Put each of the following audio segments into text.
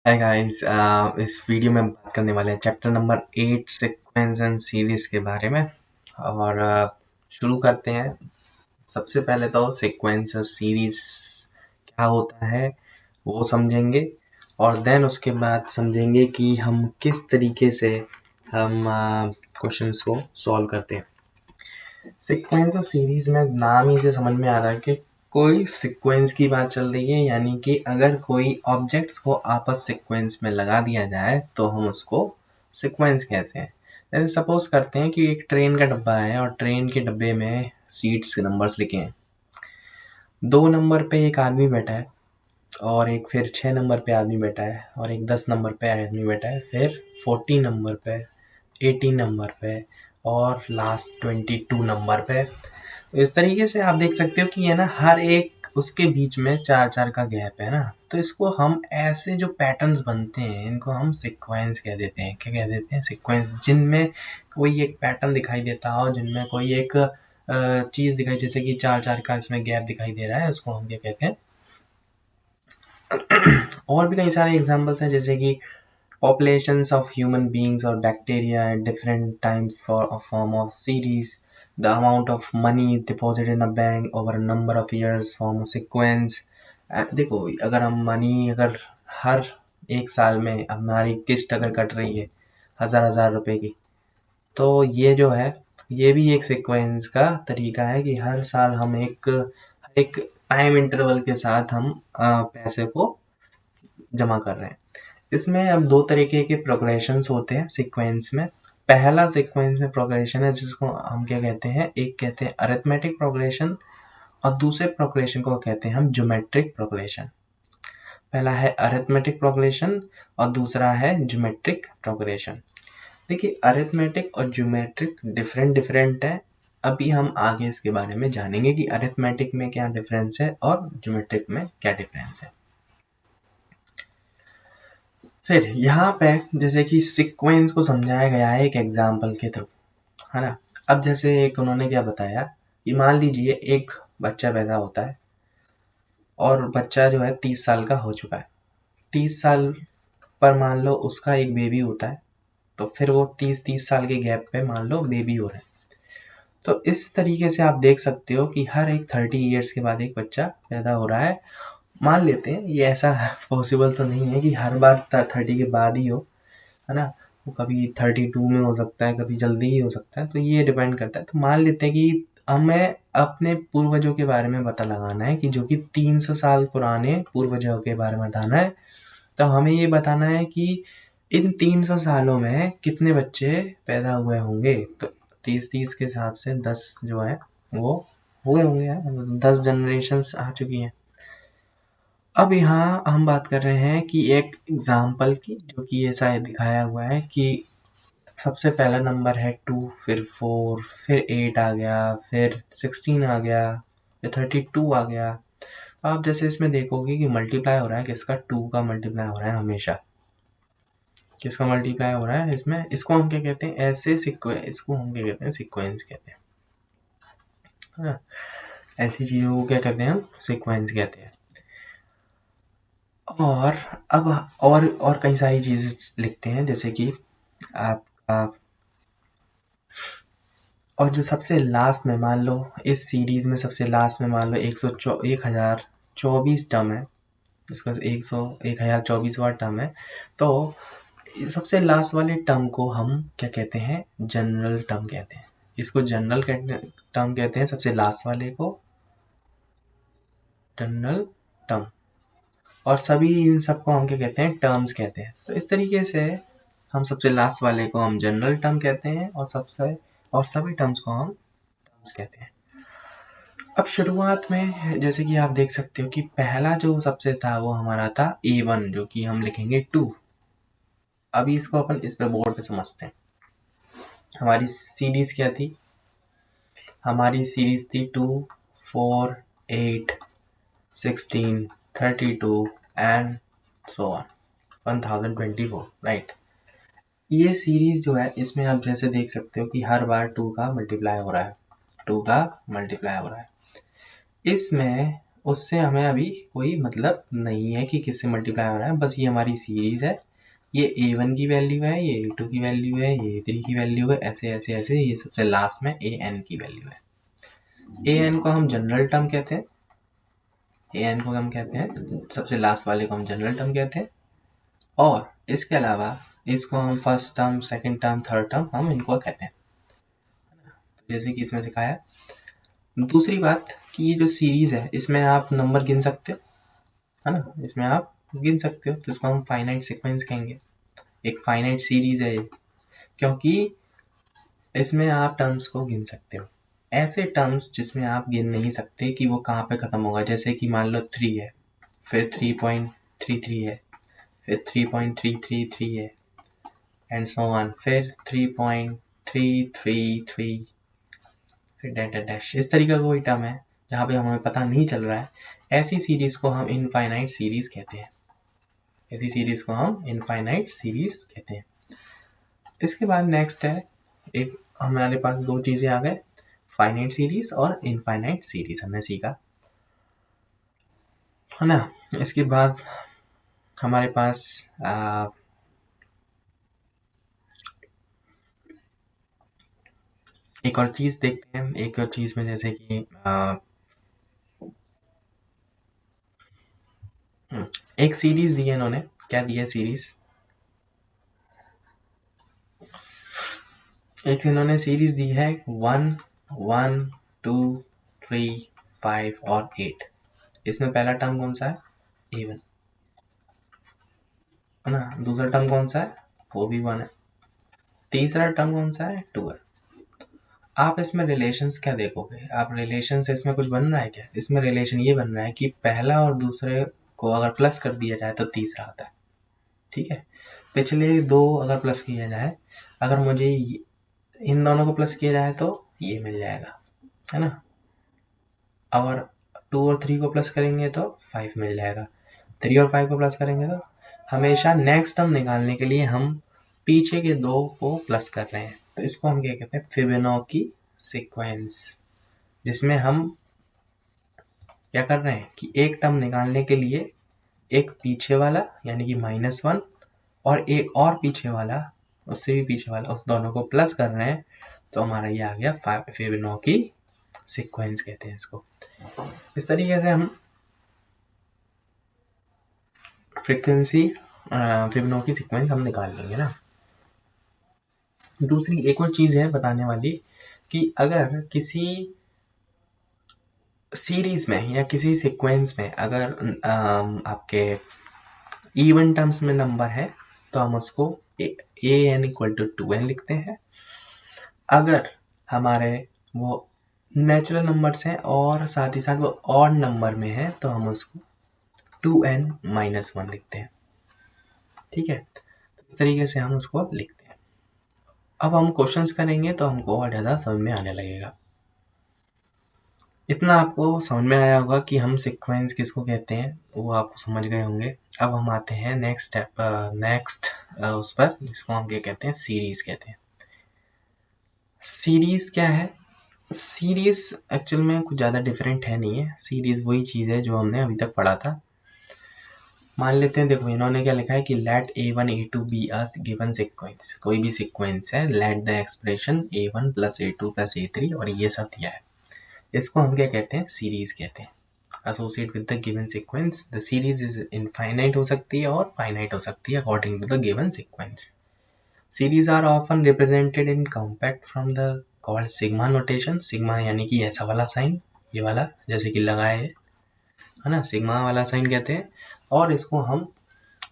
Hi guys. इस video में हम बात करने वाले हैं chapter number 8 sequence and series के बारे में। और शुरू करते हैं। सबसे पहले तो सीक्वेंस और सीरीज क्या होता है वो समझेंगे, और देन उसके बाद समझेंगे कि हम किस तरीके से हम क्वेश्चंस को सॉल्व करते हैं। सीक्वेंस और सीरीज में नाम ही से समझ में आ रहा है कि कोई सीक्वेंस की बात चल रही है, यानी कि अगर कोई ऑब्जेक्ट्स को आपस सीक्वेंस में लगा दिया जाए तो हम उसको सीक्वेंस कहते हैं। जैसे सपोज करते हैं कि एक ट्रेन का डब्बा है और ट्रेन के डब्बे में सीट्स के नंबर्स लिखे हैं। 2 नंबर पे एक आदमी बैठा है, और एक फिर 6 नंबर पे आदमी बैठा है, और एक 10 नंबर पे आदमी बैठा है, फिर 14 नंबर पे, 18 नंबर पे, और लास्ट 22 नंबर पे। तो इस तरीके से आप देख सकते हो कि है ना, हर एक उसके बीच में 4-4 का गैप है ना। तो इसको हम ऐसे जो पैटर्न्स बनते हैं इनको हम सीक्वेंस कह देते हैं। क्या कह देते हैं? सीक्वेंस। जिनमें कोई एक पैटर्न दिखाई देता हो, जिनमें कोई एक चीज़ दिखाई, जैसे कि 4-4 का इसमें गैप दिखाई दे रहा है, उसको हम क्या कहते हैं। और भी कई सारे एग्जांपल्स हैं, जैसे कि populations of human beings or bacteria at different times for a form of series. The amount of money deposited in a bank over a number of years form a sequence. देखो, अगर हम money, अगर हर एक साल में हमारी किस्त अगर कट रही है 1000-1000 रुपए की, तो ये जो है, ये भी एक सीक्वेंस का तरीका है कि हर साल हम एक एक टाइम इंटरवल के साथ हम पैसे को जमा कर रहे हैं। इसमें अब 2 तरीके के प्रोग्रेशंस होते हैं सीक्वेंस में। पहला सीक्वेंस में प्रोग्रेशन है जिसको हम क्या कहते हैं, एक कहते हैं अरिथमेटिक प्रोग्रेशन, और दूसरे प्रोग्रेशन को कहते हैं हम ज्योमेट्रिक प्रोग्रेशन। पहला है अरिथमेटिक प्रोग्रेशन और दूसरा है ज्योमेट्रिक प्रोग्रेशन। देखिए, अरिथमेटिक और ज्योमेट्रिक डिफरेंट डिफरेंट है। अभी हम आगे इसके बारे में जानेंगे कि अरिथमेटिक में क्या डिफरेंस है और ज्योमेट्रिक में क्या डिफरेंस है। फिर यहाँ पे जैसे कि सीक्वेंस को समझाया गया है एक एग्जाम्पल के थ्रू, है ना। अब जैसे एक उन्होंने क्या बताया कि मान लीजिए एक बच्चा पैदा होता है, और बच्चा जो है 30 साल का हो चुका है। 30 साल पर मान लो उसका एक बेबी होता है, तो फिर वो 30-30 साल के गैप पे मान लो बेबी हो रहा है। तो इस तरीके से आप देख सकते हो कि हर एक 30 ईयर्स के बाद एक बच्चा पैदा हो रहा है। मान लेते हैं, ये ऐसा पॉसिबल तो नहीं है कि हर बार 30 के बाद ही हो, है ना। वो कभी 32 में हो सकता है, कभी जल्दी ही हो सकता है, तो ये डिपेंड करता है। तो मान लेते हैं कि हमें अपने पूर्वजों के बारे में पता लगाना है, कि जो कि 300 साल पुराने पूर्वजों के बारे में बताना है। तो हमें ये बताना है कि इन 300 सालों में कितने बच्चे पैदा हुए होंगे। तो 30-30 के हिसाब से 10 जो है वो हुए होंगे यार, 10 जनरेशन्स आ चुकी हैं। अब यहाँ हम बात कर रहे हैं कि एक एग्जाम्पल की, जो कि ऐसा दिखाया हुआ है कि सबसे पहला नंबर है 2, फिर 4, फिर 8 आ गया, फिर 16 आ गया, फिर 32 आ गया। तो आप जैसे इसमें देखोगे कि मल्टीप्लाई हो रहा है, किसका 2 का मल्टीप्लाई हो रहा है हमेशा। किसका मल्टीप्लाई हो रहा है इसमें, इसको हम क्या कहते हैं, ऐसे सीक्वेंस, इसको हम क्या कहते हैं, सीक्वेंस कहते हैं, है ना। ऐसी चीज़ों को क्या कहते हैं, हम सीक्वेंस कहते हैं। और अब और कई सारी चीज़ें लिखते हैं, जैसे कि आपका, और जो सबसे लास्ट में मान लो इस सीरीज में सबसे लास्ट में मान लो 1024 टर्म है, इसका 1024वां टर्म है। तो सबसे लास्ट वाले टर्म को हम क्या कहते हैं, जनरल टर्म कहते हैं। इसको जनरल टर्म कहते हैं, सबसे लास्ट वाले को जनरल टर्म, और सभी इन सबको हम क्या कहते हैं, टर्म्स कहते हैं। तो इस तरीके से हम सबसे लास्ट वाले को हम जनरल टर्म कहते हैं, और सभी टर्म्स को हम टर्म्स कहते हैं। अब शुरुआत में जैसे कि आप देख सकते हो कि पहला जो सबसे था वो हमारा था A1, जो कि हम लिखेंगे 2। अभी इसको अपन इस पे बोर्ड पे समझते हैं। हमारी सीरीज क्या थी, हमारी सीरीज थी 2, 4, 8, 16, 32 एंड सो ऑन 1024, राइट। ये सीरीज जो है, इसमें आप जैसे देख सकते हो कि हर बार 2 का मल्टीप्लाई हो रहा है, 2 का मल्टीप्लाई हो रहा है। इसमें उससे हमें अभी कोई मतलब नहीं है कि किससे मल्टीप्लाई हो रहा है, बस ये हमारी सीरीज है, ये A1 की वैल्यू है, ये A2 की वैल्यू है, ये A3 की वैल्यू है, ऐसे ऐसे ऐसे, ये सबसे लास्ट में AN की वैल्यू है। AN को हम जनरल टर्म कहते हैं, AN को हम कहते हैं, सबसे लास्ट वाले को हम जनरल टर्म कहते हैं, और इसके अलावा इसको हम first term, second term, third term हम इनको कहते हैं, जैसे कि इसमें सिखाया। दूसरी बात कि ये जो सीरीज है इसमें आप नंबर गिन सकते हो, है ना, इसमें आप गिन सकते हो, तो इसको हम फाइनाइट सीक्वेंस कहेंगे, एक फाइनाइट सीरीज है ये, क्योंकि इसमें आप टर्म्स को गिन सकते हो। ऐसे टर्म्स जिसमें आप गिन नहीं सकते कि वो कहाँ पे ख़त्म होगा, जैसे कि मान लो 3 है, फिर 3.33 है, फिर 3.333 है, एंड सो ऑन, फिर 3.333, फिर डैश डैश डैश, इस तरीके का कोई टर्म है जहाँ पे हमें पता नहीं चल रहा है, ऐसी सीरीज को हम इनफाइनाइट सीरीज कहते हैं, ऐसी सीरीज को हम इनफाइनाइट सीरीज कहते हैं। इसके बाद नेक्स्ट है, एक हमारे पास दो चीज़ें आ गए, फाइनाइट सीरीज और इनफाइनाइट सीरीज हमने सीखा, है ना। इसके बाद हमारे पास एक और चीज़ देखते हैं, एक और चीज़ में जैसे कि एक सीरीज दी है इन्होंने, क्या दी है सीरीज, एक इन्होंने सीरीज दी है 1, 1, 2, 3, 5 और 8। इसमें पहला टर्म कौन सा है, A1, है ना, दूसरा टर्म कौन सा है, वो भी 1 है, तीसरा टर्म कौन सा है, 2 है। आप इसमें रिलेशंस क्या देखोगे, आप रिलेशन से इसमें कुछ बन रहा है क्या, इसमें रिलेशन ये बन रहा है कि पहला और दूसरे को अगर प्लस कर दिया जाए तो तीसरा आता है, ठीक है। पिछले दो अगर प्लस किया जाए, अगर मुझे इन दोनों को प्लस किया जाए तो ये मिल जाएगा, है ना, और 2 और 3 को प्लस करेंगे तो 5 मिल जाएगा, 3 और 5 को प्लस करेंगे तो, हमेशा नेक्स्ट टर्म निकालने के लिए हम पीछे के दो को प्लस कर रहे हैं, तो इसको हम क्या कहते हैं, फिबोनाची सीक्वेंस, जिसमें हम क्या कर रहे हैं कि एक टर्म निकालने के लिए एक पीछे वाला यानी कि -1 और एक और पीछे वाला, उससे भी पीछे वाला, उस दोनों को प्लस कर रहे हैं, तो हमारा ये आ गया फिबोनाची सीक्वेंस कहते हैं इसको। इस तरीके से हम फ्रीक्वेंसी फिबोनाची सीक्वेंस हम निकाल लेंगे ना। दूसरी एक और चीज़ है बताने वाली कि अगर किसी सीरीज में या किसी सीक्वेंस में अगर आपके इवन टर्म्स में नंबर है तो हम उसको an इक्वल टू 2n लिखते हैं। अगर हमारे वो नेचुरल नंबर्स हैं और साथ ही साथ वो ऑड नंबर में है तो हम उसको 2n-1 लिखते हैं, ठीक है। इस तरीके से हम उसको लिखते हैं। अब हम क्वेश्चंस करेंगे तो हमको और ज़्यादा समझ में आने लगेगा। इतना आपको समझ में आया होगा कि हम सीक्वेंस किसको कहते हैं, वो आप समझ गए होंगे। अब हम आते हैं नेक्स्ट स्टेप, नेक्स्ट उस पर, जिसको हम क्या कहते हैं, सीरीज कहते हैं। सीरीज क्या है, सीरीज एक्चुअल में कुछ ज़्यादा डिफरेंट है नहीं है, सीरीज वही चीज़ है जो हमने अभी तक पढ़ा था। मान लेते हैं, देखो इन्होंने क्या लिखा है कि let A1 A2 be a given sequence, कोई भी सीक्वेंस है, let the expression A1 plus A2 plus A3 और ये सब दिया है, इसको हम क्या कहते हैं, सीरीज कहते हैं। Associate with the given sequence, the series is infinite हो सकती है और फाइनाइट हो सकती है according to the given sequence. Series are often represented in compact from the called sigma notation, sigma यानी कि ऐसा वाला साइन, ये वाला जैसे कि लगा है ना, सिग्मा वाला साइन कहते हैं। और इसको हम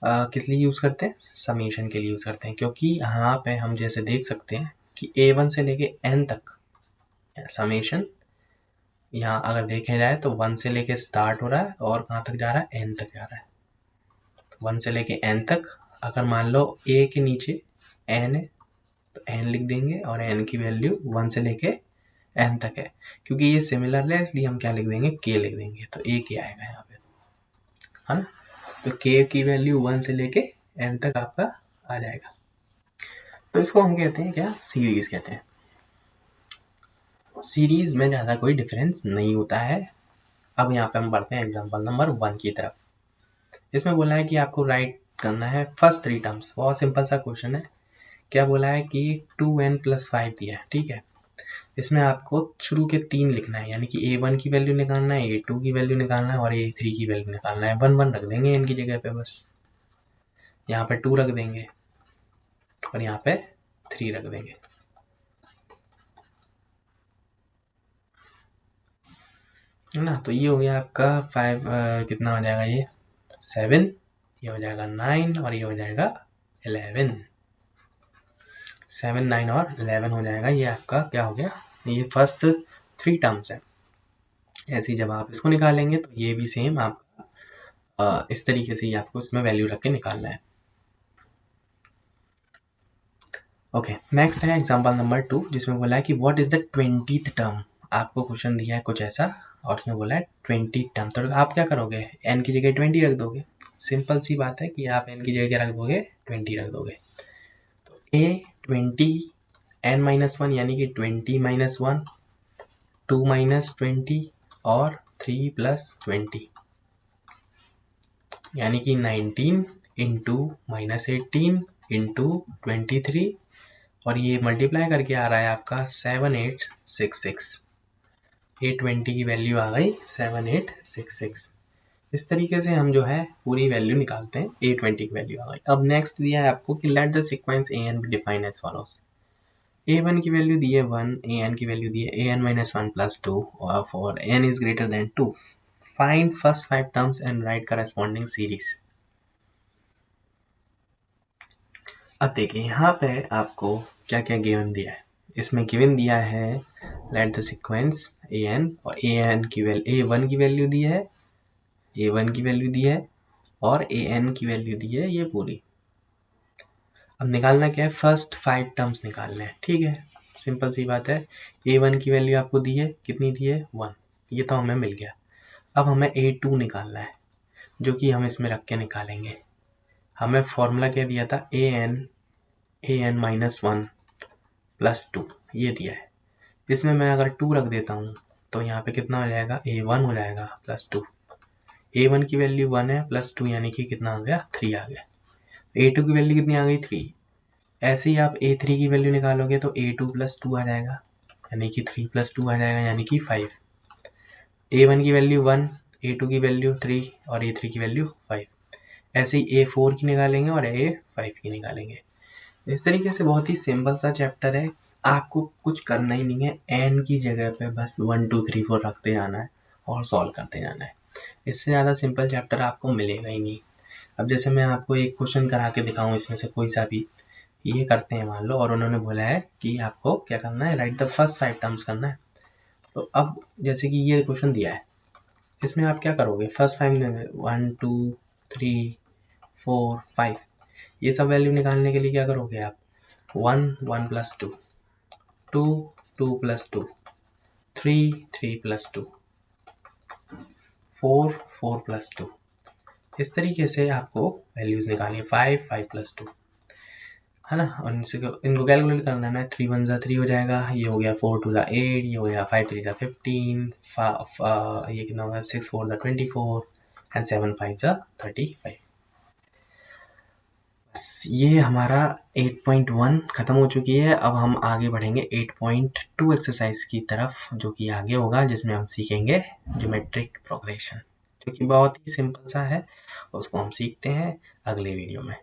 किस लिए यूज़ करते हैं, समीशन के लिए यूज़ करते हैं, क्योंकि यहाँ पे हम जैसे देख सकते हैं कि A1 से लेके N तक समीशन, यहाँ अगर देखे जाए तो 1 से लेके स्टार्ट हो रहा है और कहाँ तक जा रहा है, N तक जा रहा है। 1 से लेके N तक, अगर मान लो A के नीचे N है तो N लिख देंगे और N की वैल्यू 1 से लेके N तक है, क्योंकि ये सिमिलर है इसलिए हम क्या लिख देंगे, K लिख देंगे, तो A K आएगा यहाँ पे, है ना। तो K की वैल्यू 1 से लेके N तक आपका आ जाएगा, तो इसको हम कहते हैं क्या, सीरीज कहते हैं। सीरीज में ज़्यादा कोई डिफरेंस नहीं होता है, अब यहाँ पे हम बढ़ते हैं एग्जाम्पल नंबर 1 की तरफ। इसमें बोला है कि आपको राइट करना है फर्स्ट 3 टर्म्स। बहुत सिंपल सा क्वेश्चन है। क्या बोला है कि 2n+5 दिया है, ठीक है। इसमें आपको शुरू के 3 लिखना है, यानी कि a1 की वैल्यू निकालना है, a2 की वैल्यू निकालना है और a3 की वैल्यू निकालना है। 1 1 रख देंगे इनकी जगह पे, बस यहाँ पे 2 रख देंगे और यहाँ पे 3 रख देंगे, है ना। तो ये हो गया आपका 5, कितना हो जाएगा ये 7, ये हो जाएगा 9 और ये हो जाएगा 11। 7 9 और 11 हो जाएगा। ये आपका क्या हो गया, ये फर्स्ट 3 टर्म्स है। ऐसे ही जब आप इसको निकालेंगे तो ये भी सेम आपका इस तरीके से ही आपको इसमें वैल्यू रख के निकालना है। ओके, नेक्स्ट है एग्जांपल नंबर 2, जिसमें बोला है कि what is the 20th term. आपको क्वेश्चन दिया है कुछ ऐसा और उसमें बोला है 20 टर्म, तो आप क्या करोगे, n की जगह 20 रख दोगे। सिंपल सी बात है कि आप n की जगह क्या रख दोगे, 20 रख दोगे। तो a 20 n-1 यानी कि 20-1, 2-20 और 3+20 यानी कि 19 इंटू -18 इंटू 23 और ये मल्टीप्लाई करके आ रहा है आपका 7866। 820 की वैल्यू आ गई 7866। इस तरीके से हम जो है पूरी वैल्यू निकालते हैं। 820 की वैल्यू आ गई। अब नेक्स्ट दिया है आपको कि let the sequence a n be define as follows. a1 की वैल्यू दी है 1, an की वैल्यू दी है an-1+2 और for n is greater than 2 find first 5 terms and right corresponding series. अब देखिए यहाँ पे आपको क्या क्या गिवन दिया है। इसमें गिवन दिया है let the sequence a n और ए एन की वैल्यू a1 की वैल्यू दी है, a1 की वैल्यू दी है और an की वैल्यू दी है ये पूरी। अब निकालना क्या है, फर्स्ट 5 टर्म्स निकालने हैं, ठीक है। सिंपल सी बात है। a1 की वैल्यू आपको दी है, कितनी दी है 1, ये तो हमें मिल गया। अब हमें a2 निकालना है जो कि हम इसमें रख के निकालेंगे। हमें फॉर्मूला क्या दिया था, an-1+2 ये दिया है। इसमें मैं अगर 2 रख देता हूँ तो यहाँ पे कितना हो जाएगा, a1 हो जाएगा +2। a1 की वैल्यू 1 है +2 यानी कि कितना आ गया, 3 आ गया। a2 की वैल्यू कितनी आ गई, 3। ऐसे ही आप a3 की वैल्यू निकालोगे तो a2+2 आ जाएगा यानी कि 3+2 आ जाएगा यानी कि 5। a1 की वैल्यू 1, a2 की वैल्यू 3 और a3 की वैल्यू 5। ऐसे ही a4 की निकालेंगे और a5 की निकालेंगे। इस तरीके से बहुत ही सिंपल सा चैप्टर है। आपको कुछ करना ही नहीं है, एन की जगह पे बस 1 2 3 4 रखते जाना है और सॉल्व करते जाना है। इससे ज़्यादा सिंपल चैप्टर आपको मिलेगा ही नहीं। अब जैसे मैं आपको एक क्वेश्चन करा के दिखाऊं, इसमें से कोई सा भी, ये करते हैं मान लो, और उन्होंने बोला है कि आपको क्या करना है, राइट द फर्स्ट 5 टर्म्स करना है। तो अब जैसे कि ये क्वेश्चन दिया है, इसमें आप क्या करोगे, फर्स्ट 5 1 2 3 4 5, ये सब वैल्यू निकालने के लिए क्या करोगे आप, 1 1+2, 2 2+2, 3 3+2, 4 4+2। इस तरीके से आपको वैल्यूज निकालनी है, 5 5+2, है ना। और इनको कैलकुलेट करना है ना, 3 1 3 हो जाएगा, ये हो गया 4 2 8, ये हो गया 5 3 15, ये कितना होगा 6 4 24 एंड 7 5 35। ये हमारा 8.1 खत्म हो चुकी है। अब हम आगे बढ़ेंगे 8.2 एक्सरसाइज की तरफ, जो कि आगे होगा, जिसमें हम सीखेंगे ज्योमेट्रिक प्रोग्रेशन, जो कि बहुत ही सिंपल सा है। उसको हम सीखते हैं अगले वीडियो में।